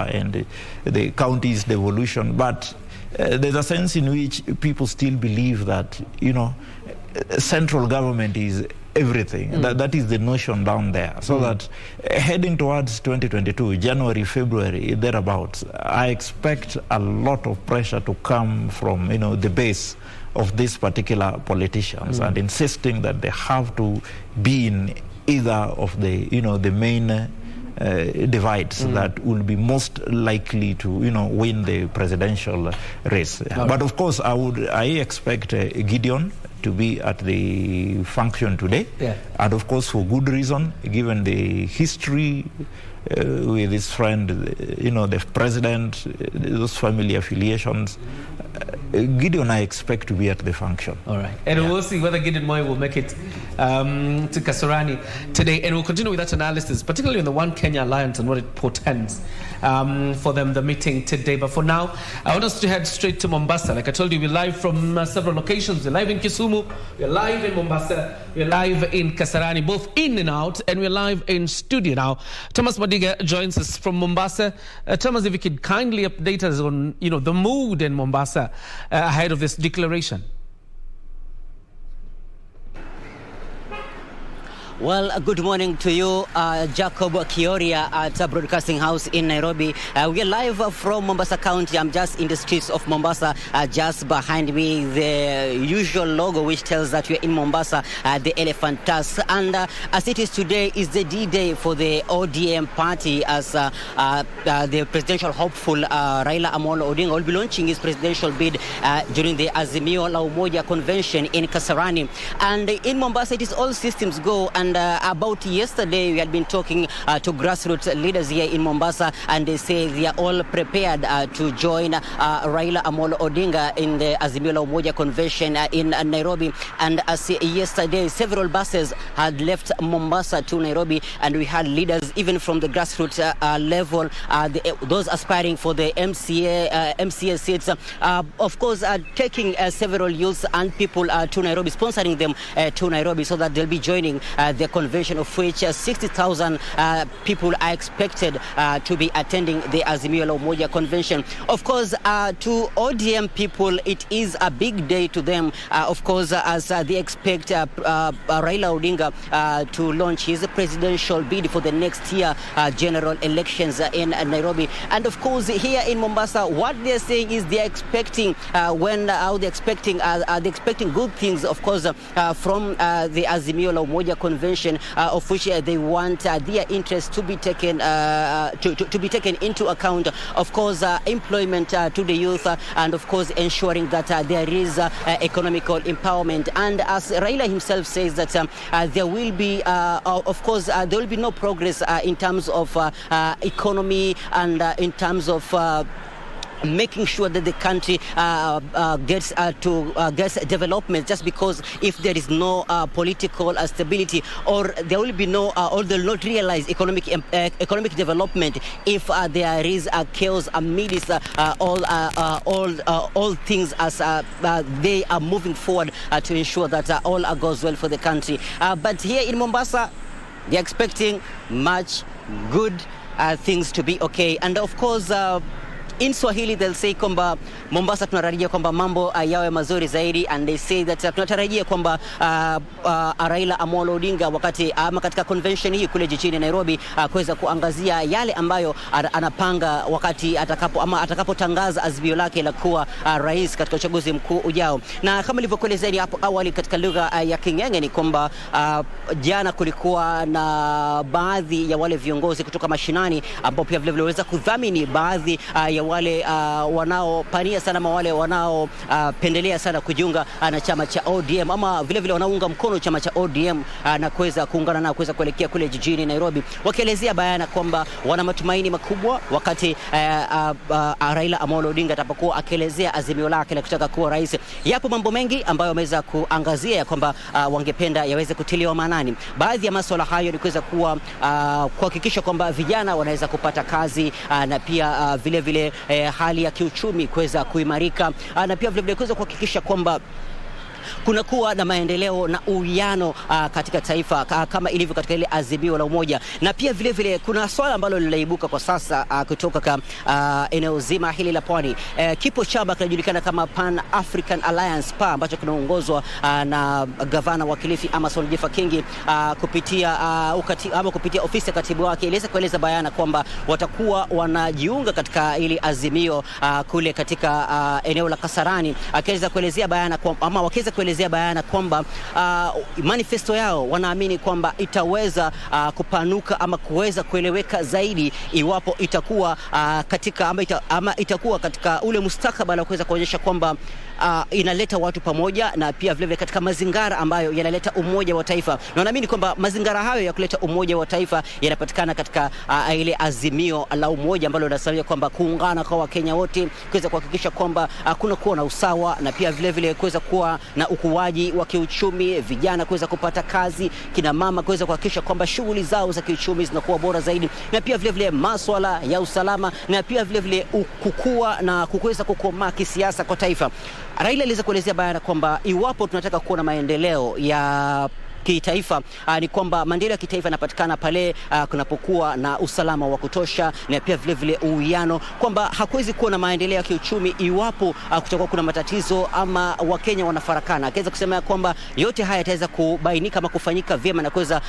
and the county's devolution. But there's a sense in which people still believe that, central government is everything. That is the notion down there. So that heading towards 2022, January, February, thereabouts, I expect a lot of pressure to come from, the base of these particular politicians and insisting that they have to be in either of the, the main divides that will be most likely to, win the presidential race. But of course, I expect Gideon to be at the function today, and of course for good reason, given the history with his friend, the president, those family affiliations. Gideon, I expect to be at the function. All right. And we'll see whether Gideon Moi will make it to Kasarani today. And we'll continue with that analysis, particularly on the One Kenya Alliance and what it portends for them, the meeting today. But for now, I want us to head straight to Mombasa. Like I told you, we're live from several locations. We're live in Kisumu, we're live in Mombasa, we're live in Kasarani, both in and out, and we're live in studio now. Thomas Madiga joins us from Mombasa. Thomas, if you could kindly update us on, the mood in Mombasa ahead of this declaration. Well, good morning to you, Jacob Kioria at Broadcasting House in Nairobi. We are live from Mombasa County. I'm just in the streets of Mombasa. Just behind me, the usual logo which tells that we're in Mombasa, the Elephant Tusk. And as it is today, is the D-Day for the ODM party, as the presidential hopeful Raila Odinga will be launching his presidential bid during the Azimio La Umoja convention in Kasarani. And in Mombasa, it is all systems go. And about yesterday, we had been talking to grassroots leaders here in Mombasa, and they say they are all prepared to join Raila Odinga in the Azimio La Umoja convention in Nairobi. And as yesterday, several buses had left Mombasa to Nairobi, and we had leaders even from the grassroots level, those aspiring for the MCA seats, of course, taking several youths and people to Nairobi, sponsoring them to Nairobi, so that they'll be joining the convention, of which 60,000 people are expected to be attending the Azimio La Umoja convention. Of course, to ODM people, it is a big day to them, of course, as they expect Raila Odinga to launch his presidential bid for the next year general elections in Nairobi. And of course, here in Mombasa, what they're saying is they're expecting they're expecting good things, of course, from the Azimio La Umoja convention, of which they want their interests to be taken to be taken into account. Of course, employment to the youth, and of course ensuring that there is economical empowerment. And as Raila himself says that there will be, of course, there will be no progress in terms of economy and in terms of making sure that the country gets development, just because if there is no political stability, or there will be no, or they'll not realize economic development if there is chaos amidst all things as they are moving forward to ensure that all goes well for the country. But here in Mombasa, they're expecting much good things to be okay. And of course, in Swahili, they'll say kwamba Mombasa tunatarajia kwamba mambo yawe mazuri zaidi, and they say that tunatarajia kwamba Raila Odinga wakati katika convention hii kule jijini Nairobi kuweza kuangazia yale ambayo anapanga wakati atakapotangaza azimio lake la kuwa rais katika uchaguzi mkuu ujao. Na kama nilivyokuelezea hapo awali katika lugha ya King'enge ni kwamba jana kulikuwa na baadhi ya wale viongozi kutoka mashinani ambao pia vile waliweza kudhamini baadhi ya wale wanaopania sana, ama wale wanaopendelea sana kujiunga na chama cha ODM, ama vile vile wanaunga mkono chama cha ODM na kuweza kuungana na kuweza kuelekea kule jijini Nairobi, wakielezea bayana kwamba wana matumaini makubwa wakati Raila Odinga atapokuwa akielezea azimio lake la kutaka kuwa rais. Yapo mambo mengi ambayo wameweza kuangazia ya kwamba wangependa yaweze kutiliwa maanani. Baadhi ya masuala hayo ni kuweza kuhakikisha kwamba vijana wanaweza kupata kazi, na pia vile vile hali ya kiuchumi kuweza kuimarika, na pia vile vile kuweza kuhakikisha kwamba kunakuwa na maendeleo na uwiano katika taifa kama ilivyo katika ile azimio la umoja. Na pia vile vile kuna swala ambalo linaibuka kwa sasa kutoka eneo zima hili la pwani. Kipo chama kinajulikana kama Pan African Alliance PA ambacho kinaongozwa na gavana wa Kilifi Amason Jeffa Kingi kupitia ofisi ya katibu wake iliweza kueleza bayana kwamba watakuwa wanajiunga katika ili azimio kule katika eneo la Kasarani, akiweza kuelezea bayana wakiweza kuelezea bayana kwamba manifesto yao wanaamini kwamba itaweza kupanuka ama kuweza kueleweka zaidi iwapo itakuwa itakuwa katika ule mustakabali wa kuweza kuonyesha kwamba inaleta watu pamoja na pia vile vile katika mazingara ambayo yanaleta umoja wa taifa. Na naamini kwamba mazingara hayo ya kuleta umoja wa taifa yanapatikana katika ile azimio la umoja ambalo linasalia kwamba kuungana kwa Wakenya wote, kuweza kuhakikisha kwamba kuna kuwa na usawa na pia vile vile kuweza kuwa na ukuaji wa kiuchumi, vijana kuweza kupata kazi, kina mama kuweza kuhakikisha kwamba shughuli zao za kiuchumi zinakuwa bora zaidi, na pia vile vile masuala ya usalama na pia vile vile kukua na kuweza kukomaa kisiasa kwa taifa. Raila aliweza kuelezea bayana kwamba iwapo tunataka kuona maendeleo ya kitaifa ni kwamba maendeleo ya kitaifa yanapatikana pale kunapokuwa na usalama wa kutosha na pia vile vile uwiano, kwamba hakuwezi kuwa na maendeleo ya kiuchumi iwapo kutakuwa kuna matatizo ama Wakenya wanafarakana. Akaweza kusema kwamba yote haya yataweza kubainika ama kufanyika vyema na kuweza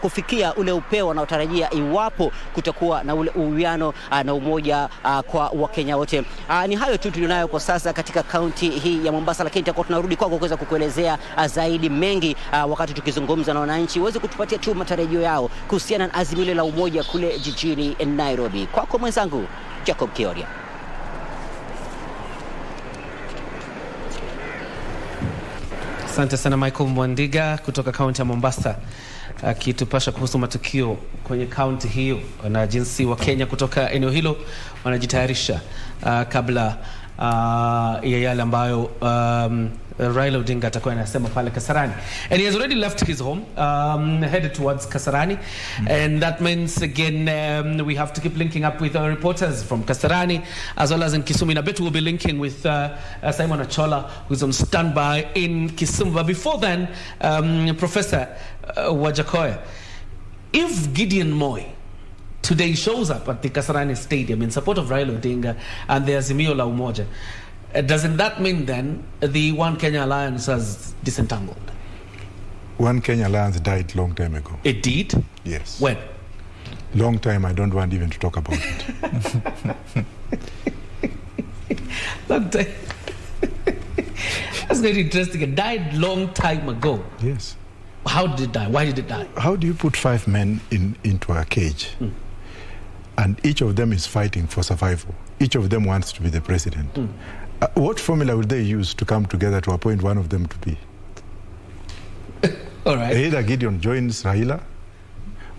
kufikia ule upeo wanaotarajia iwapo kutakuwa na ule uwiano na umoja kwa Wakenya wote. Ni hayo tu tulionayo kwa sasa katika kaunti hii ya Mombasa, lakini tutakuwa tunarudi kwako kuweza kukuelezea zaidi mengi wakati tukizungumza na wananchi uweze kutupatia tu matarajio yao kuhusiana na azimio la umoja kule jijini Nairobi. Kwako mwenzangu Jacob Kioria. Asante sana Michael Mwandiga kutoka kaunti ya Mombasa akitupasha kuhusu matukio kwenye kaunti hiyo na jinsi wa Kenya kutoka eneo hilo wanajitayarisha kabla ya yale ambayo Raila Odinga atakuwa anasema pale Kasarani. And he has already left his home, headed towards Kasarani. And that means again we have to keep linking up with our reporters from Kasarani as well as in Kisumu. In a bit we'll be linking with Simon Achola, who's on standby in Kisumu. But before then, Professor Wajakoya, if Gideon Moi today shows up at the Kasarani Stadium in support of Raila Odinga and the Azimio la Umoja, doesn't that mean then the One Kenya Alliance has disentangled? One Kenya Alliance died long time ago. It did? Yes. When? Long time, I don't want even to talk about it. Long time. That's very interesting. It died long time ago. Yes. How did it die? Why did it die? How do you put 5 men into a cage? And each of them is fighting for survival. Each of them wants to be the president. What formula will they use to come together to appoint one of them to be? All right. Either Gideon joins Raila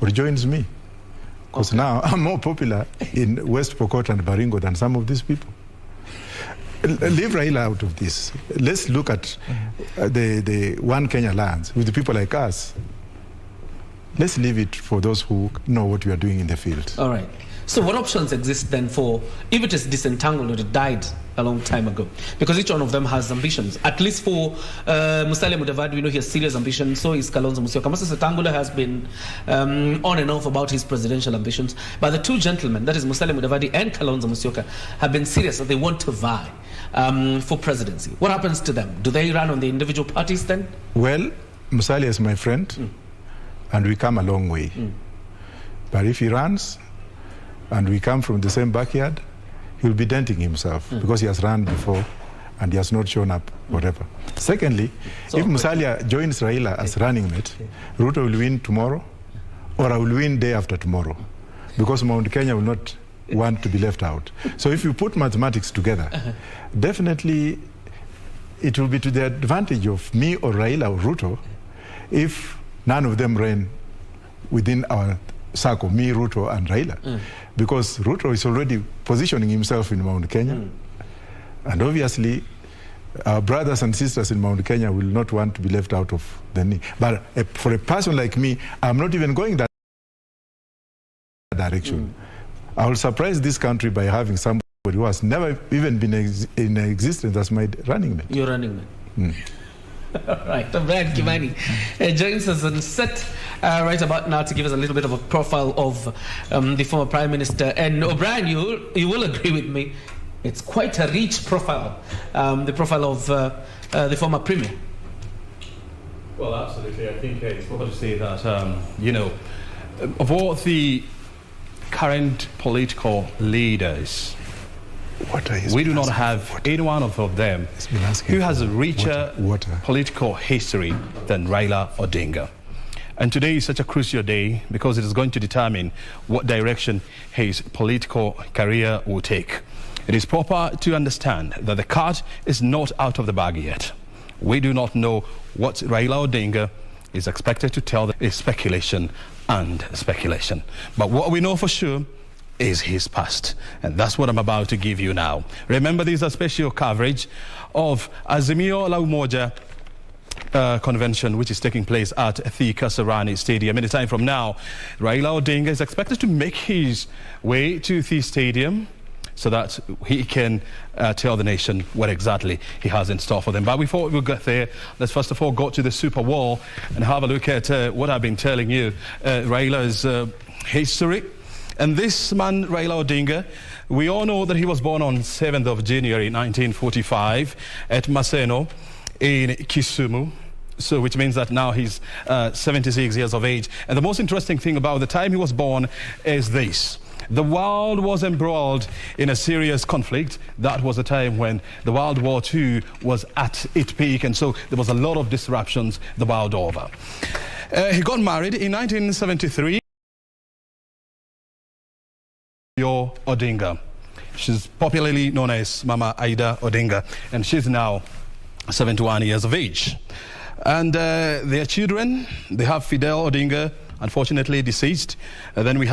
or joins me. Because now I'm more popular in West Pokot and Baringo than some of these people. Leave Raila out of this. Let's look at the One Kenya Alliance with the people like us. Let's leave it for those who know what we are doing in the field. All right. So what options exist then for, if it is disentangled or it died a long time ago? Because each one of them has ambitions. At least for Musalia Mudavadi, we know he has serious ambitions. So is Kalonzo Musyoka. Moses Wetangula has been on and off about his presidential ambitions. But the two gentlemen, that is Musalia Mudavadi and Kalonzo Musyoka, have been serious that they want to vie for presidency. What happens to them? Do they run on the individual parties then? Well, Musalia is my friend, and we come a long way. But if he runs, and we come from the same backyard, he'll be denting himself because he has run before and he has not shown up, whatever. Secondly, if Musalia joins Raila as running mate, Ruto will win tomorrow or I will win day after tomorrow because Mount Kenya will not want to be left out. So if you put mathematics together, definitely it will be to the advantage of me or Raila or Ruto if none of them ran within our circle, me, Ruto, and Raila. Because Ruto is already positioning himself in Mount Kenya. And obviously, our brothers and sisters in Mount Kenya will not want to be left out of the knee. But for a person like me, I'm not even going that direction. I will surprise this country by having somebody who has never even been in existence as my running mate. Your running mate. All right, Brian Kimani joins us on set right about now to give us a little bit of a profile of the former Prime Minister. And O'Brien, you will agree with me, it's quite a rich profile, the profile of the former Premier. Well, absolutely. I think it's fair to say that, you know, of all the current political leaders, we do not have any one of them who has a richer political history than Raila Odinga. And today is such a crucial day because it is going to determine what direction his political career will take. It is proper to understand that the cat is not out of the bag yet. We do not know what Raila Odinga is expected to tell. Is speculation and speculation. But what we know for sure is his past. And that's what I'm about to give you now. Remember, this is a special coverage of Azimio La Umoja convention, which is taking place at the Kasarani Stadium. Any time from now, Raila Odinga is expected to make his way to the stadium so that he can tell the nation what exactly he has in store for them. But before we get there, let's first of all go to the Super Wall and have a look at what I've been telling you, Raila's history. And this man, Raila Odinga, we all know that he was born on 7th of January 1945 at Maseno in Kisumu. So which means that now he's 76 years of age. And the most interesting thing about the time he was born is this. The world was embroiled in a serious conflict. That was the time when the World War II was at its peak, and so there was a lot of disruptions the world over. He got married in 1973. Odinga. She's popularly known as Mama Aida Odinga, and she's now 71 years of age. And their children, they have Fidel Odinga, unfortunately deceased. Then we have